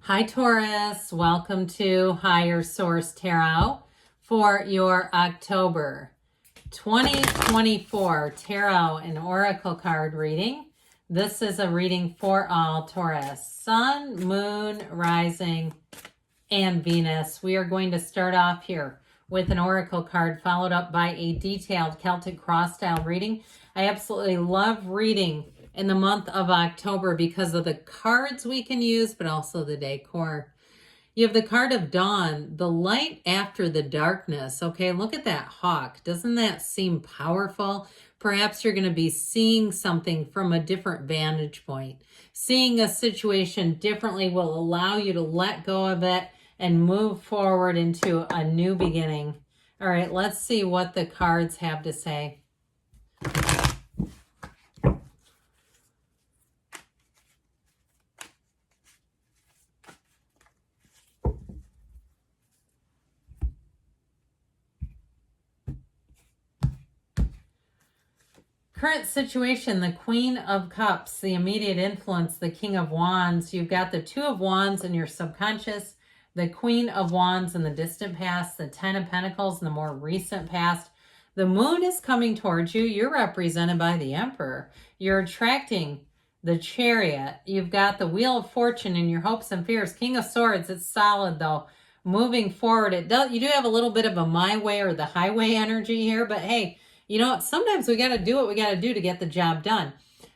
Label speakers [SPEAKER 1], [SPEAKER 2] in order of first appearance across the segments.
[SPEAKER 1] Hi Taurus, welcome to Higher Source Tarot for your October 2024 Tarot and Oracle card reading. This is a reading for all Taurus, Sun, Moon, Rising, and Venus. We are going to start off here with an Oracle card followed up by a detailed Celtic cross style reading. I absolutely love reading in the month of October because of the cards we can use, but also the decor. You have the card of dawn, the light after the darkness. Okay, look at that hawk. Doesn't that seem powerful? Perhaps you're going to be seeing something from a different vantage point. Seeing a situation differently will allow you to let go of it and move forward into a new beginning. All right, let's see what the cards have to say. Current situation, the Queen of Cups, the immediate influence, the King of Wands. You've got the Two of Wands in your subconscious, the Queen of Wands in the distant past, the Ten of Pentacles in the more recent past. The Moon is coming towards you. You're represented by the Emperor. You're attracting the Chariot. You've got the Wheel of Fortune in your hopes and fears. King of Swords, it's solid though. Moving forward, you do have a little bit of a my way or the highway energy here, but hey, you know what? Sometimes we got to do what we got to do to get the job done.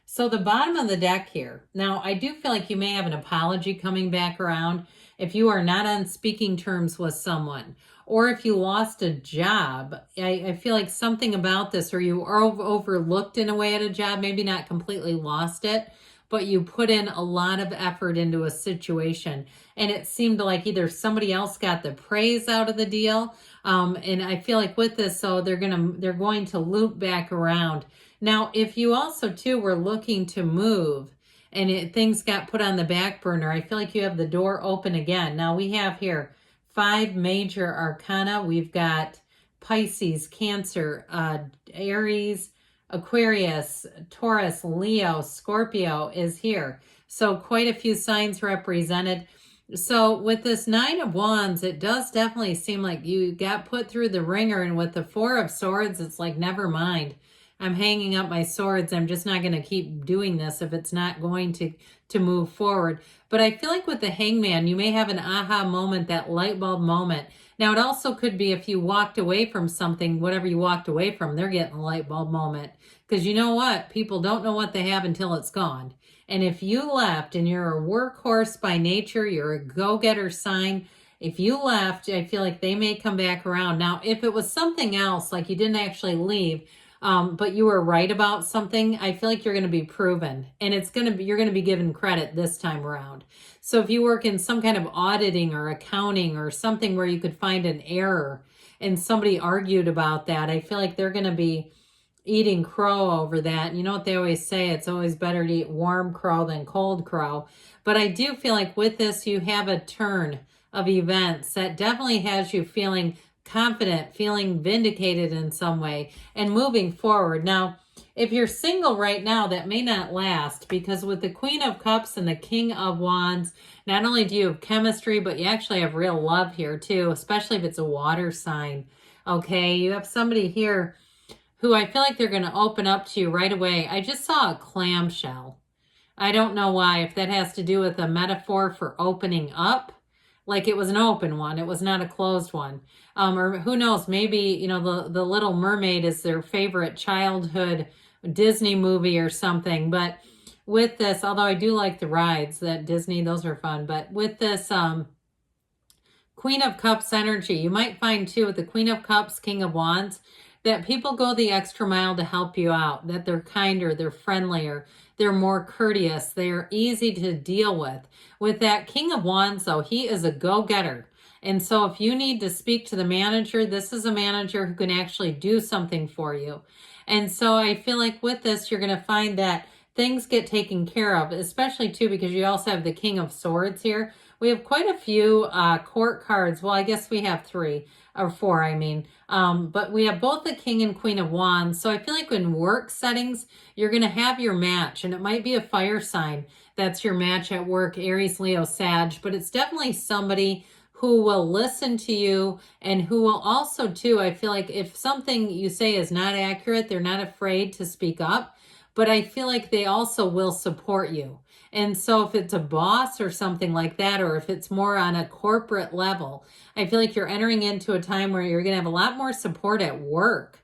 [SPEAKER 1] So the bottom of the deck here. Now, I do feel like you may have an apology coming back around if you are not on speaking terms with someone, or if you lost a job. I feel like something about this, or you are overlooked in a way at a job, maybe not completely lost it, but you put in a lot of effort into a situation. And it seemed like either somebody else got the praise out of the deal. And I feel like with this, so they're going to loop back around. Now, if you also too were looking to move and things got put on the back burner, I feel like you have the door open again. Now we have here 5 major arcana. We've got Pisces, Cancer, Aries, Aquarius, Taurus, Leo, Scorpio is here. So quite a few signs represented. So with this 9 of Wands, it does definitely seem like you got put through the ringer. And with the 4 of Swords, it's like, never mind. I'm hanging up my swords. I'm just not going to keep doing this if it's not going to move forward. But I feel like with the Hangman, you may have an aha moment, that light bulb moment. Now, it also could be if you walked away from something, whatever you walked away from, they're getting a light bulb moment. Because you know what? People don't know what they have until it's gone. And if you left and you're a workhorse by nature, you're a go-getter sign, if you left, I feel like they may come back around. Now, if it was something else, like you didn't actually leave, but you were right about something, I feel like you're going to be proven, and you're going to be given credit this time around. So if you work in some kind of auditing or accounting or something where you could find an error and somebody argued about that, I feel like they're going to be eating crow over that. You know what they always say, it's always better to eat warm crow than cold crow. But I do feel like with this, you have a turn of events that definitely has you feeling confident, feeling vindicated in some way, and moving forward. Now, if you're single right now, that may not last, because with the Queen of Cups and the King of Wands, not only do you have chemistry, but you actually have real love here too, especially if it's a water sign. Okay, you have somebody here who I feel like they're going to open up to you right away. I just saw a clamshell. I don't know why, if that has to do with a metaphor for opening up. Like it was an open one. It was not a closed one. Or who knows, maybe, you know, the Little Mermaid is their favorite childhood Disney movie or something. But with this, although I do like the rides that Disney, those are fun. But with this Queen of Cups energy, you might find too with the Queen of Cups, King of Wands, that people go the extra mile to help you out, that they're kinder, they're friendlier, they're more courteous, they're easy to deal with. With that King of Wands, though, he is a go-getter. And so if you need to speak to the manager, this is a manager who can actually do something for you. And so I feel like with this, you're going to find that things get taken care of, especially too because you also have the King of Swords here. We have quite a few court cards. Well, I guess we have 3 or 4, I mean. But we have both the King and Queen of Wands. So I feel like in work settings, you're going to have your match. And it might be a fire sign that's your match at work, Aries, Leo, Sag. But it's definitely somebody who will listen to you and who will also, too, I feel like if something you say is not accurate, they're not afraid to speak up. But I feel like they also will support you. And so if it's a boss or something like that, or if it's more on a corporate level, I feel like you're entering into a time where you're going to have a lot more support at work.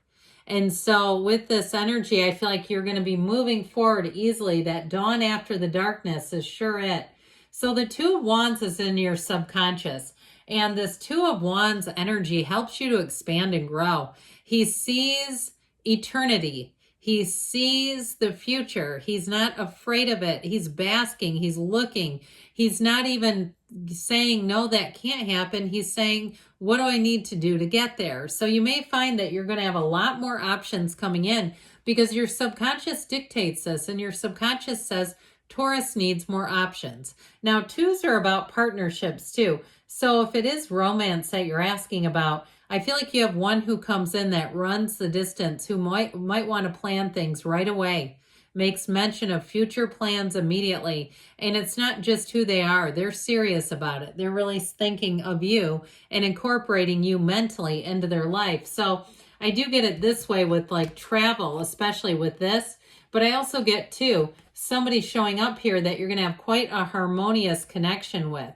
[SPEAKER 1] And so with this energy, I feel like you're going to be moving forward easily. That dawn after the darkness is sure it. So the Two of Wands is in your subconscious. And this Two of Wands energy helps you to expand and grow. He sees eternity. He sees the future. He's not afraid of it. He's basking. He's looking. He's not even saying, no, that can't happen. He's saying, what do I need to do to get there? So you may find that you're going to have a lot more options coming in because your subconscious dictates this, and your subconscious says Taurus needs more options. Now, twos are about partnerships too. So if it is romance that you're asking about, I feel like you have one who comes in that runs the distance, who might want to plan things right away, makes mention of future plans immediately. And it's not just who they are. They're serious about it. They're really thinking of you and incorporating you mentally into their life. So I do get it this way with like travel, especially with this. But I also get too, somebody showing up here that you're going to have quite a harmonious connection with.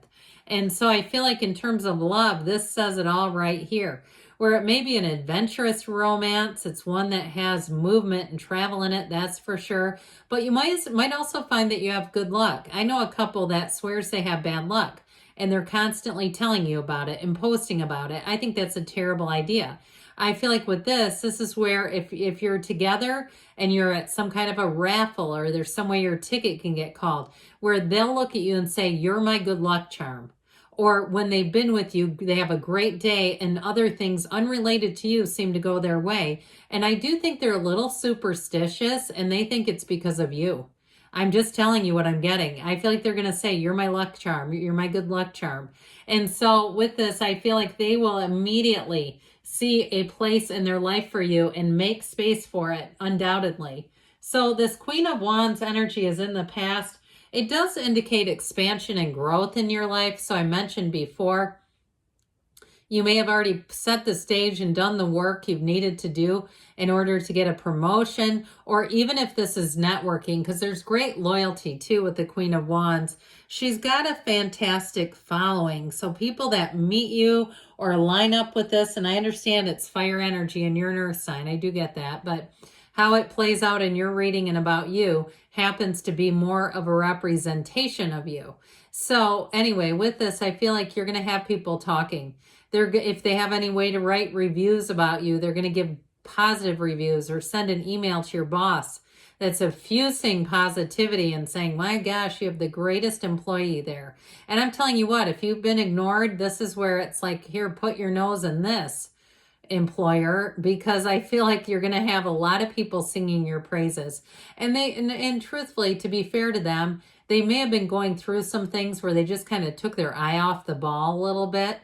[SPEAKER 1] And so I feel like in terms of love, this says it all right here. Where it may be an adventurous romance, it's one that has movement and travel in it, that's for sure. But you might also find that you have good luck. I know a couple that swears they have bad luck, and they're constantly telling you about it and posting about it. I think that's a terrible idea. I feel like with this is where if you're together and you're at some kind of a raffle, or there's some way your ticket can get called, where they'll look at you and say, you're my good luck charm. Or when they've been with you, they have a great day and other things unrelated to you seem to go their way. And I do think they're a little superstitious and they think it's because of you. I'm just telling you what I'm getting. I feel like they're going to say, you're my luck charm. You're my good luck charm. And so with this, I feel like they will immediately see a place in their life for you and make space for it, undoubtedly. So this Queen of Wands energy is in the past. It does indicate expansion and growth in your life. So I mentioned before, you may have already set the stage and done the work you've needed to do in order to get a promotion, or even if this is networking, because there's great loyalty too with the Queen of Wands. She's got a fantastic following. So people that meet you or line up with this, and I understand it's fire energy and you're an earth sign. I do get that, but how it plays out in your reading and about you happens to be more of a representation of you. So anyway, with this, I feel like you're going to have people talking. If they have any way to write reviews about you, they're going to give positive reviews or send an email to your boss that's effusing positivity and saying, my gosh, you have the greatest employee there. And I'm telling you what, if you've been ignored, this is where it's like, here, put your nose in this, employer, because I feel like you're going to have a lot of people singing your praises. And truthfully, to be fair to them, they may have been going through some things where they just kind of took their eye off the ball a little bit.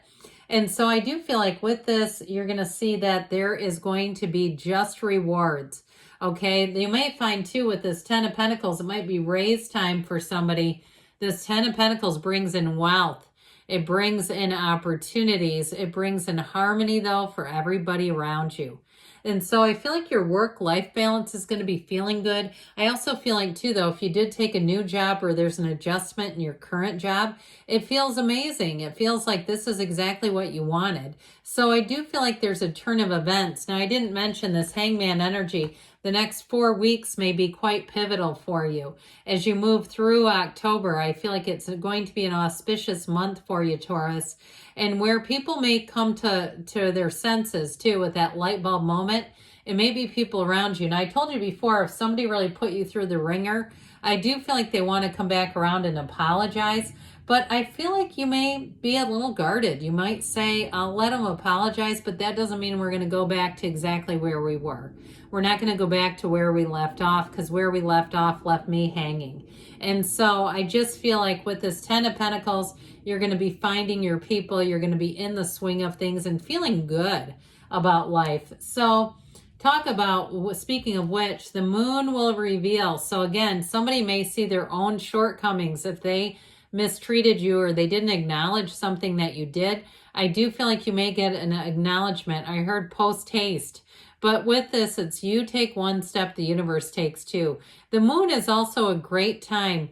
[SPEAKER 1] And so I do feel like with this, you're going to see that there is going to be just rewards. Okay. You might find too with this 10 of Pentacles, it might be raise time for somebody. This 10 of Pentacles brings in wealth. It brings in opportunities. It brings in harmony though for everybody around you. And so I feel like your work-life balance is going to be feeling good. I also feel like too, though, if you did take a new job or there's an adjustment in your current job, it feels amazing. It feels like this is exactly what you wanted. So I do feel like there's a turn of events. Now, I didn't mention this Hangman energy. The next 4 weeks may be quite pivotal for you. As you move through October, I feel like it's going to be an auspicious month for you, Taurus. And where people may come to their senses too with that light bulb moment, it may be people around you. And I told you before, if somebody really put you through the ringer, I do feel like they want to come back around and apologize, but I feel like you may be a little guarded. You might say, I'll let them apologize, but that doesn't mean we're going to go back to exactly where we were. We're not going to go back to where we left off, because where we left off left me hanging. And so I just feel like with this 10 of Pentacles, you're going to be finding your people. You're going to be in the swing of things and feeling good about life. So talk about, speaking of which, the moon will reveal. So again, somebody may see their own shortcomings if they mistreated you or they didn't acknowledge something that you did. I do feel like you may get an acknowledgement. I heard post haste. But with this, it's you take one step, the universe takes two. The moon is also a great time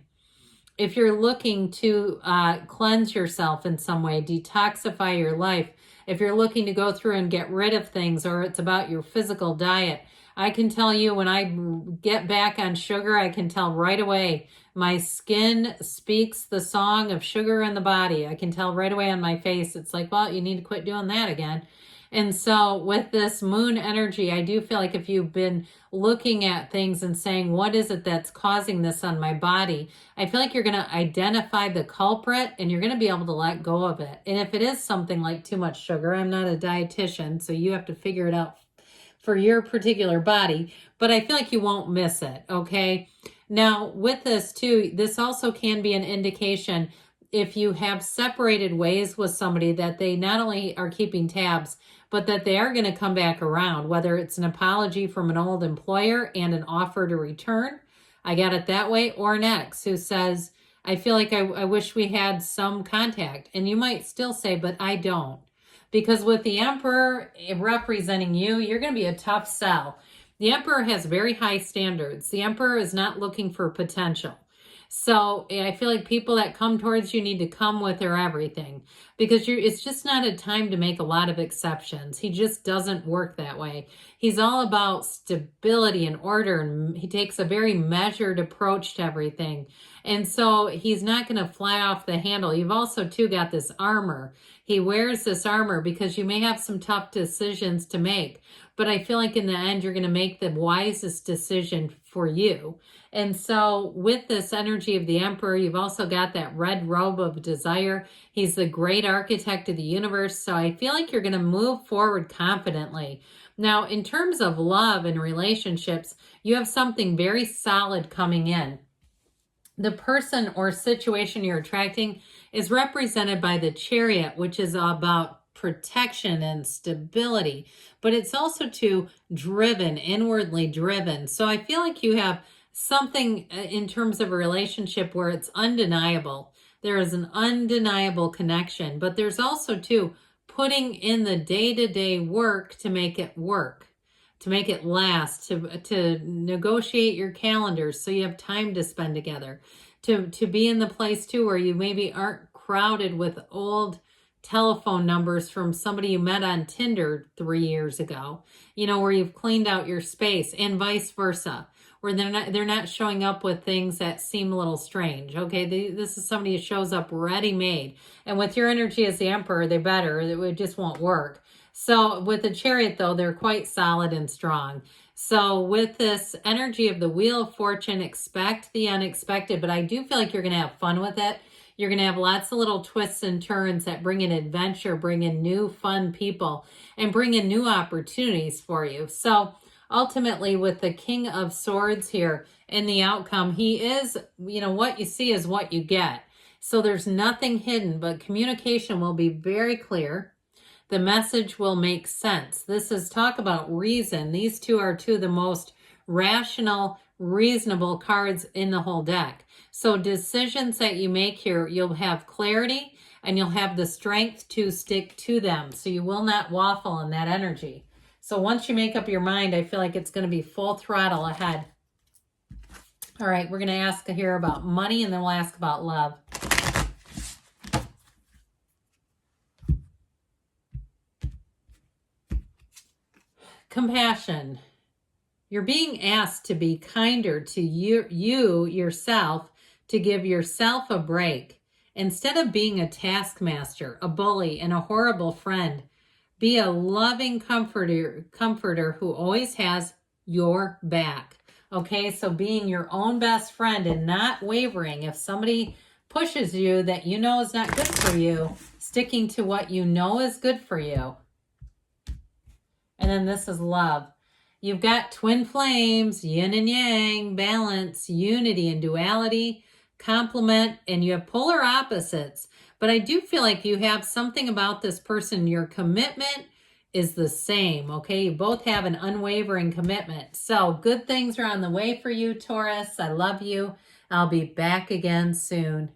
[SPEAKER 1] if you're looking to cleanse yourself in some way, detoxify your life. If you're looking to go through and get rid of things, or it's about your physical diet. I can tell you, when I get back on sugar, I can tell right away. My skin speaks the song of sugar in the body. I can tell right away on my face. It's like, well, you need to quit doing that again. And so with this moon energy, I do feel like if you've been looking at things and saying, what is it that's causing this on my body? I feel like you're going to identify the culprit and you're going to be able to let go of it. And if it is something like too much sugar, I'm not a dietitian, so you have to figure it out for your particular body, but I feel like you won't miss it, okay? Now, with this too, this also can be an indication if you have separated ways with somebody that they not only are keeping tabs, but that they are going to come back around, whether it's an apology from an old employer and an offer to return. I got it that way. Or an ex who says, I feel like I wish we had some contact. And you might still say, but I don't. Because with the Emperor representing you, you're going to be a tough sell. The Emperor has very high standards. The Emperor is not looking for potential. So I feel like people that come towards you need to come with their everything, because it's just not a time to make a lot of exceptions. He just doesn't work that way. He's all about stability and order, and he takes a very measured approach to everything. And so he's not going to fly off the handle. You've also too got this armor. He wears this armor because you may have some tough decisions to make, but I feel like in the end, you're going to make the wisest decision for you. And so with this energy of the Emperor, you've also got that red robe of desire. He's the great architect of the universe. So I feel like you're going to move forward confidently. Now, in terms of love and relationships, you have something very solid coming in. The person or situation you're attracting is represented by the Chariot, which is about protection and stability, but it's also too driven, inwardly driven. So I feel like you have something in terms of a relationship where it's undeniable. There is an undeniable connection, but there's also too putting in the day-to-day work to make it work, to make it last, to negotiate your calendars so you have time to spend together, to be in the place too where you maybe aren't crowded with old telephone numbers from somebody you met on Tinder 3 years ago, where you've cleaned out your space, and vice versa, where they're not showing up with things that seem a little strange. Okay, this is somebody who shows up ready-made, and with your energy as the Emperor, they're better. It just won't work. So with the Chariot, though, they're quite solid and strong. So with this energy of the Wheel of Fortune, expect the unexpected, but I do feel like you're going to have fun with it. You're going to have lots of little twists and turns that bring in adventure, bring in new fun people, and bring in new opportunities for you. So ultimately, with the King of Swords here in the outcome, he is, what you see is what you get. So there's nothing hidden, but communication will be very clear. The message will make sense. This is talk about reason. These two are two of the most rational, reasonable cards in the whole deck. So decisions that you make here, you'll have clarity and you'll have the strength to stick to them. So you will not waffle in that energy. So once you make up your mind, I feel like it's going to be full throttle ahead. All right, we're going to ask here about money, and then we'll ask about love. Compassion. You're being asked to be kinder to yourself, to give yourself a break. Instead of being a taskmaster, a bully, and a horrible friend, be a loving comforter who always has your back. Okay, so being your own best friend and not wavering. If somebody pushes you that you know is not good for you, sticking to what you know is good for you. And then this is love. You've got twin flames, yin and yang, balance, unity and duality, complement, and you have polar opposites. But I do feel like you have something about this person. Your commitment is the same, okay? You both have an unwavering commitment. So good things are on the way for you, Taurus. I love you. I'll be back again soon.